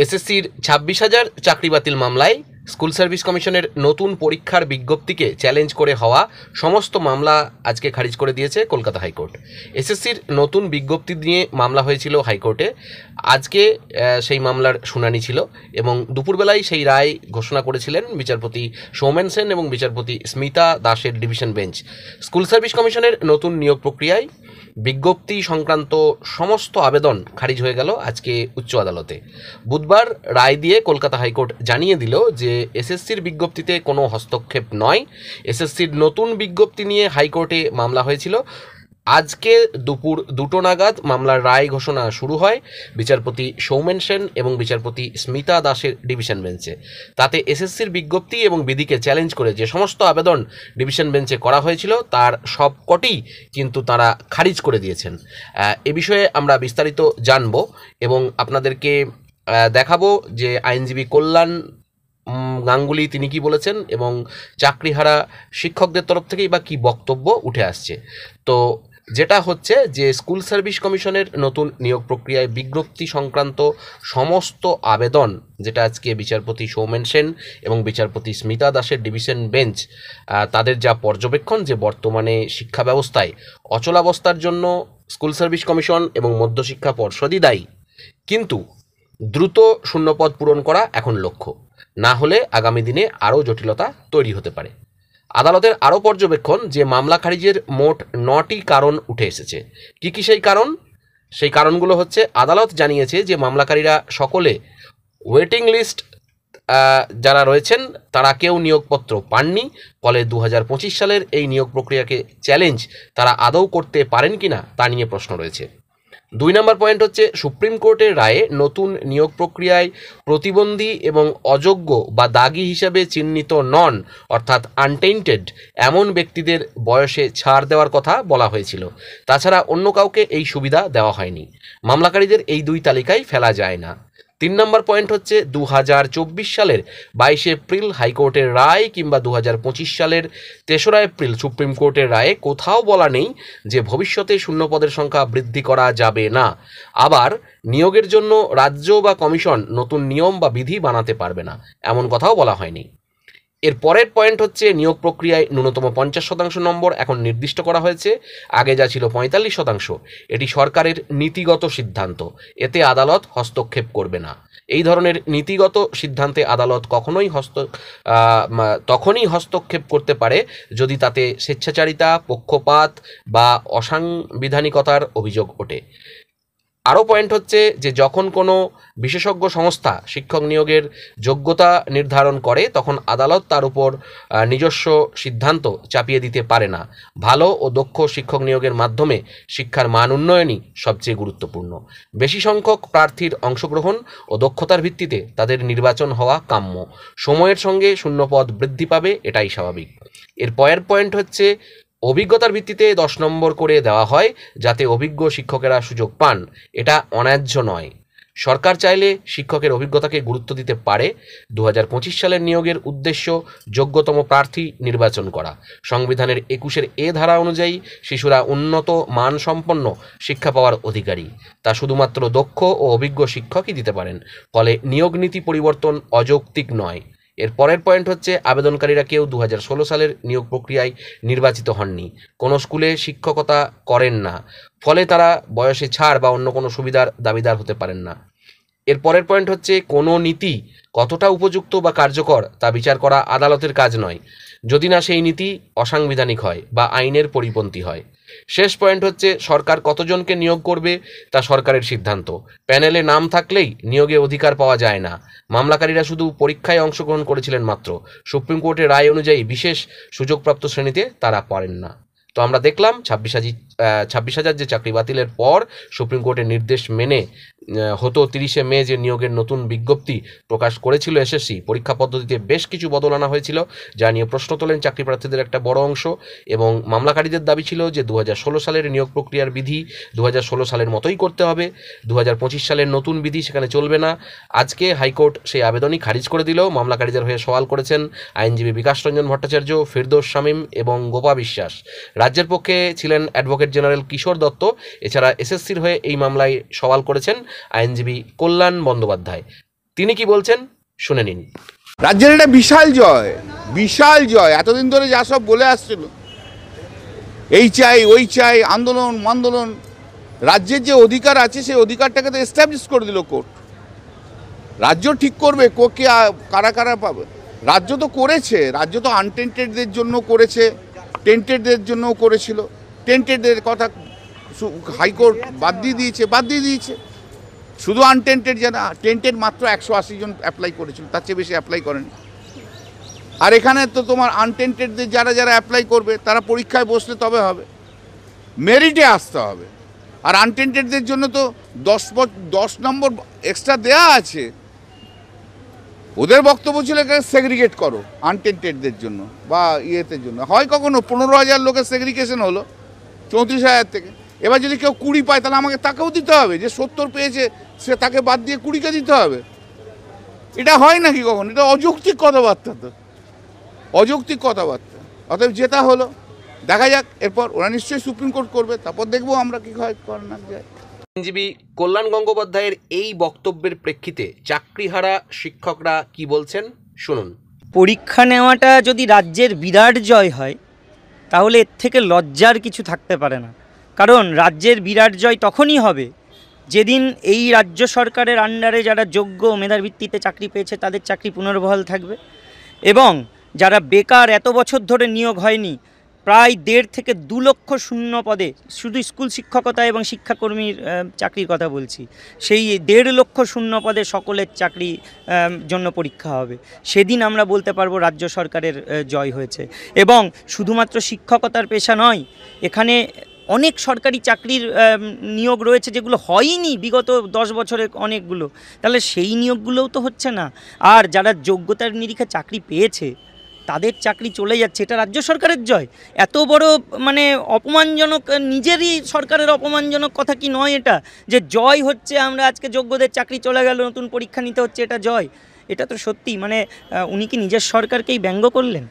এসএসসির 26,000 চাকরি বাতিল মামলায় স্কুল সার্ভিস কমিশনের নতুন পরীক্ষার বিজ্ঞপ্তিকে চ্যালেঞ্জ করে হওয়া সমস্ত মামলা আজকে খারিজ করে দিয়েছে কলকাতা হাইকোর্ট। এসএসসির নতুন বিজ্ঞপ্তি নিয়ে মামলা হয়েছিল হাইকোর্টে। আজকে সেই মামলার শুনানি ছিল এবং দুপুরবেলায় সেই রায় ঘোষণা করেছিলেন বিচারপতি সৌমেন সেন এবং বিচারপতি স্মিতা দাসের ডিভিশন বেঞ্চ। স্কুল সার্ভিস কমিশনের নতুন নিয়োগ প্রক্রিয়ায় বিজ্ঞপ্তি সংক্রান্ত সমস্ত আবেদন খারিজ হয়ে গেল আজকে উচ্চ আদালতে। বুধবার রায় দিয়ে কলকাতা হাইকোর্ট জানিয়ে দিল যে এসএসসির বিজ্ঞপ্তিতে কোনো হস্তক্ষেপ নয়। এসএসসির নতুন বিজ্ঞপ্তি নিয়ে হাইকোর্টে মামলা হয়েছিল। আজকে দুপুর 2টো নাগাদ মামলার রায় ঘোষণা শুরু হয় বিচারপতি সৌমেন সেন এবং বিচারপতি স্মিতা দাসের ডিভিশন বেঞ্চে। তাতে এসএসসির বিজ্ঞপ্তি এবং বিধিকে চ্যালেঞ্জ করে যে সমস্ত আবেদন ডিভিশন বেঞ্চে করা হয়েছিল তার সবকটি কিন্তু তারা খারিজ করে দিয়েছেন। এ বিষয়ে আমরা বিস্তারিত জানব এবং আপনাদেরকে দেখাবো যে আইনজীবী কল্যাণ গাঙ্গুলি তিনি কি বলেছেন এবং চাকরিহারা শিক্ষকদের তরফ থেকেই বা কী বক্তব্য উঠে আসছে। তো যেটা হচ্ছে যে স্কুল সার্ভিস কমিশনের নতুন নিয়োগ প্রক্রিয়ায় বিজ্ঞপ্তি সংক্রান্ত সমস্ত আবেদন, যেটা আজকে বিচারপতি সৌমেন সেন এবং বিচারপতি স্মিতা দাসের ডিভিশন বেঞ্চ তাদের যা পর্যবেক্ষণ যে বর্তমানে শিক্ষা ব্যবস্থায় অচলাবস্থার জন্য স্কুল সার্ভিস কমিশন এবং মধ্যশিক্ষা পর্ষদই দায়ী, কিন্তু দ্রুত শূন্যপদ পূরণ করা এখন লক্ষ্য, না হলে আগামী দিনে আরও জটিলতা তৈরি হতে পারে। আদালতের আরও পর্যবেক্ষণ যে মামলা খারিজের মোট 9টি কারণ উঠে এসেছে। কী কী সেই কারণ? সেই কারণগুলো হচ্ছে, আদালত জানিয়েছে যে মামলাকারীরা সকলে ওয়েটিং লিস্ট যারা রয়েছেন তারা কেউ নিয়োগপত্র পাননি, ফলে 2025 সালের এই নিয়োগ প্রক্রিয়াকে চ্যালেঞ্জ তারা আদৌ করতে পারেন কিনা তা নিয়ে প্রশ্ন রয়েছে। 2 নম্বর পয়েন্ট হচ্ছে, সুপ্রিম কোর্টের রায়ে নতুন নিয়োগ প্রক্রিয়ায় প্রতিবন্ধী এবং অযোগ্য বা দাগী হিসাবে চিহ্নিত নন অর্থাৎ আনটেইন্টেড এমন ব্যক্তিদের বয়সে ছাড় দেওয়ার কথা বলা হয়েছিল। তাছাড়া অন্য কাউকে এই সুবিধা দেওয়া হয়নি। মামলাকারীদের এই 2 তালিকায় ফেলা যায় না। 3 নম্বর পয়েন্ট হচ্ছে, 2024 সালের 22 এপ্রিল হাইকোর্টের রায় কিংবা 2025 সালের 3রা এপ্রিল সুপ্রিম কোর্টের রায়ে কোথাও বলা নেই যে ভবিষ্যতে শূন্যপদের সংখ্যা বৃদ্ধি করা যাবে না। আবার নিয়োগের জন্য রাজ্য বা কমিশন নতুন নিয়ম বা বিধি বানাতে পারবে না, এমন কথাও বলা হয়নি। এর পরের পয়েন্ট হচ্ছে, নিয়োগ প্রক্রিয়ায় ন্যূনতম 50% নম্বর এখন নির্দিষ্ট করা হয়েছে, আগে যা ছিল 45%। এটি সরকারের নীতিগত সিদ্ধান্ত, এতে আদালত হস্তক্ষেপ করবে না। এই ধরনের নীতিগত সিদ্ধান্তে আদালত তখনই হস্তক্ষেপ করতে পারে যদি তাতে স্বেচ্ছাচারিতা, পক্ষপাত বা অসাংবিধানিকতার অভিযোগ ওঠে। আরও পয়েন্ট হচ্ছে যে যখন কোনো বিশেষজ্ঞ সংস্থা শিক্ষক নিয়োগের যোগ্যতা নির্ধারণ করে তখন আদালত তার উপর নিজস্ব সিদ্ধান্ত চাপিয়ে দিতে পারে না। ভালো ও দক্ষ শিক্ষক নিয়োগের মাধ্যমে শিক্ষার মান উন্নয়নই সবচেয়ে গুরুত্বপূর্ণ। বেশি সংখ্যক প্রার্থীর অংশগ্রহণ ও দক্ষতার ভিত্তিতে তাদের নির্বাচন হওয়া কাম্য। সময়ের সঙ্গে শূন্যপদ বৃদ্ধি পাবে, এটাই স্বাভাবিক। এর পরের পয়েন্ট হচ্ছে, অভিজ্ঞতার ভিত্তিতে 10 নম্বর করে দেওয়া হয় যাতে অভিজ্ঞ শিক্ষকেরা সুযোগ পান, এটা অন্যায্য নয়। সরকার চাইলে শিক্ষকের অভিজ্ঞতাকে গুরুত্ব দিতে পারে। 2025 সালের নিয়োগের উদ্দেশ্য যোগ্যতম প্রার্থী নির্বাচন করা। সংবিধানের 21 এ ধারা অনুযায়ী শিশুরা উন্নত মানসম্পন্ন শিক্ষা পাওয়ার অধিকারী, তা শুধুমাত্র দক্ষ ও অভিজ্ঞ শিক্ষকই দিতে পারেন। ফলে নিয়োগ নীতি পরিবর্তন অযৌক্তিক নয়। এর পরের পয়েন্ট হচ্ছে, আবেদনকারীরা কেউ 2016 সালের নিয়োগ প্রক্রিয়ায় নির্বাচিত হননি, কোনো স্কুলে শিক্ষকতা করেন না, ফলে তারা বয়সে ছাড় বা অন্য কোনো সুবিধার দাবিদার হতে পারেন না। এর পরের পয়েন্ট হচ্ছে, কোনো নীতি কতটা উপযুক্ত বা কার্যকর তা বিচার করা আদালতের কাজ নয়, যদি না সেই নীতি অসাংবিধানিক হয় বা আইনের পরিপন্থী হয়। শেষ পয়েন্ট হচ্ছে, সরকার কতজনকে নিয়োগ করবে তা সরকারের সিদ্ধান্ত। প্যানেলে নাম থাকলেই নিয়োগে অধিকার পাওয়া যায় না। মামলাকারীরা শুধু পরীক্ষায় অংশগ্রহণ করেছিলেন মাত্র। সুপ্রিম কোর্টের রায় অনুযায়ী বিশেষ সুযোগপ্রাপ্ত শ্রেণীতে তারা পড়েন না। তো আমরা দেখলাম 26,000 যে চাকরি বাতিলের পর সুপ্রিম কোর্টের নির্দেশ মেনে হতো 30 মে যে নিয়োগের নতুন বিজ্ঞপ্তি প্রকাশ করেছিল এসএসসি, পরীক্ষা পদ্ধতিতে বেশ কিছু বদল আনা হয়েছিল, যা নিয়ে প্রশ্ন তোলেন চাকরি প্রার্থীদের একটা বড় অংশ। এবং মামলাকারীদের দাবি ছিল যে 2016 সালের নিয়োগ প্রক্রিয়ার বিধি 2016 সালের মতোই করতে হবে, 2025 সালের নতুন বিধি সেখানে চলবে না। আজকে হাইকোর্ট সেই আবেদনই খারিজ করে দিল। মামলাকারীদের হয়ে সওয়াল করেছেন আইনজীবী বিকাশ রঞ্জন ভট্টাচার্য, ফিরদৌস শামীম এবং গোপা বিশ্বাস। রাজ্যের পক্ষে ছিলেন অ্যাডভোকেট জেনারেল কিশোর দত্ত। এছাড়া এসএসসির হয়ে এই মামলায় সওয়াল করেছেন আইনজীবী কল্যাণ বন্দ্যোপাধ্যায়। তিনি কি বলছেন শুনে নিন। রাজ্যের একটা বিশাল জয় এতদিন ধরে যা সব বলে আসছিল, এই চাই ওই চাই, আন্দোলন, রাজ্যের যে অধিকার আছে সেই অধিকারটাকে তো এস্টাবলিশ করে দিল কোর্ট। রাজ্য ঠিক করবে কোকে কারা পাবে। রাজ্য তো করেছে, রাজ্য তো আনটেন্টেডদের জন্য করেছে, টেন্টেডদের জন্যও করেছিল। টেন্টেডদের কথা হাইকোর্ট বাদ দিয়ে দিয়েছে। শুধু আনটেন্টেড যারা, টেন্টেড মাত্র 180 জন অ্যাপ্লাই করেছিল, তার চেয়ে বেশি অ্যাপ্লাই করেনি। আর এখানে তো তোমার আনটেন্টেডদের যারা অ্যাপ্লাই করবে তারা পরীক্ষায় বসলে তবে হবে, মেরিটে আসতে হবে। আর আনটেন্টেডদের জন্য তো 10 নম্বর এক্সট্রা দেয়া আছে। ওদের বক্তব্য ছিল এখানে সেগ্রিগেট করো আনটেন্টেডদের জন্য বা ইয়েতে জন্য। হয় কখনো 15,000 লোকের সেগ্রিগেশন হলো 34,000 থেকে। এবার যদি কেউ 20 পায় তাহলে আমাকে তাকেও দিতে হবে, যে 70 পেয়েছে সে তাকে বাদ দিয়ে 20কে দিতে হবে। এটা হয় নাকি কখন? এটা অযৌক্তিক কথাবার্তা, অতএব যেটা হলো দেখা যাক, এরপর ওরা নিশ্চয়ই সুপ্রিম কোর্ট করবে, তারপর দেখবো আমরা কি হয় করানো যায়। আইনজীবী কল্যাণ গঙ্গোপাধ্যায়ের এই বক্তব্যের প্রেক্ষিতে চাকরিহারা শিক্ষকরা কি বলছেন শুনুন। পরীক্ষা নেওয়াটা যদি রাজ্যের বিরাট জয় হয় তাহলে এর থেকে লজ্জার কিছু থাকতে পারে না। কারণ রাজ্যের বিরাট জয় তখনই হবে যেদিন এই রাজ্য সরকারের আন্ডারে যারা যোগ্য মেধার ভিত্তিতে চাকরি পেয়েছে তাদের চাকরি পুনর্বহাল থাকবে, এবং যারা বেকার এত বছর ধরে নিয়োগ হয়নি, প্রায় 1.5 থেকে 2 লক্ষ শূন্য পদে, শুধু স্কুল শিক্ষকতা এবং শিক্ষাকর্মীর চাকরির কথা বলছি, সেই 1.5 লক্ষ শূন্য পদে সকলের চাকরি জন্য পরীক্ষা হবে। সেদিন আমরা বলতে পারবো রাজ্য সরকারের জয় হয়েছে। এবং শুধুমাত্র শিক্ষকতার পেশা নয়, এখানে অনেক সরকারি চাকরির নিয়োগ রয়েছে যেগুলো হয়নি বিগত 10 বছরে অনেকগুলো, তাহলে সেই নিয়োগগুলোও তো হচ্ছে না। আর যারা যোগ্যতার নিরিখে চাকরি পেয়েছে তাদের চাকরি চলে যাচ্ছে, এটা রাজ্য সরকারের জয়। এত বড় মানে অপমানজনক, নিজেরই সরকারের অপমানজনক কথা কি নয় এটা, যে জয় হচ্ছে আমরা আজকে যোগ্যদের চাকরি চলে গেল, নতুন পরীক্ষা নিতে হচ্ছে, এটা জয়? এটা তো সত্যি মানে উনি কি নিজের সরকারকেই ব্যঙ্গ করলেন?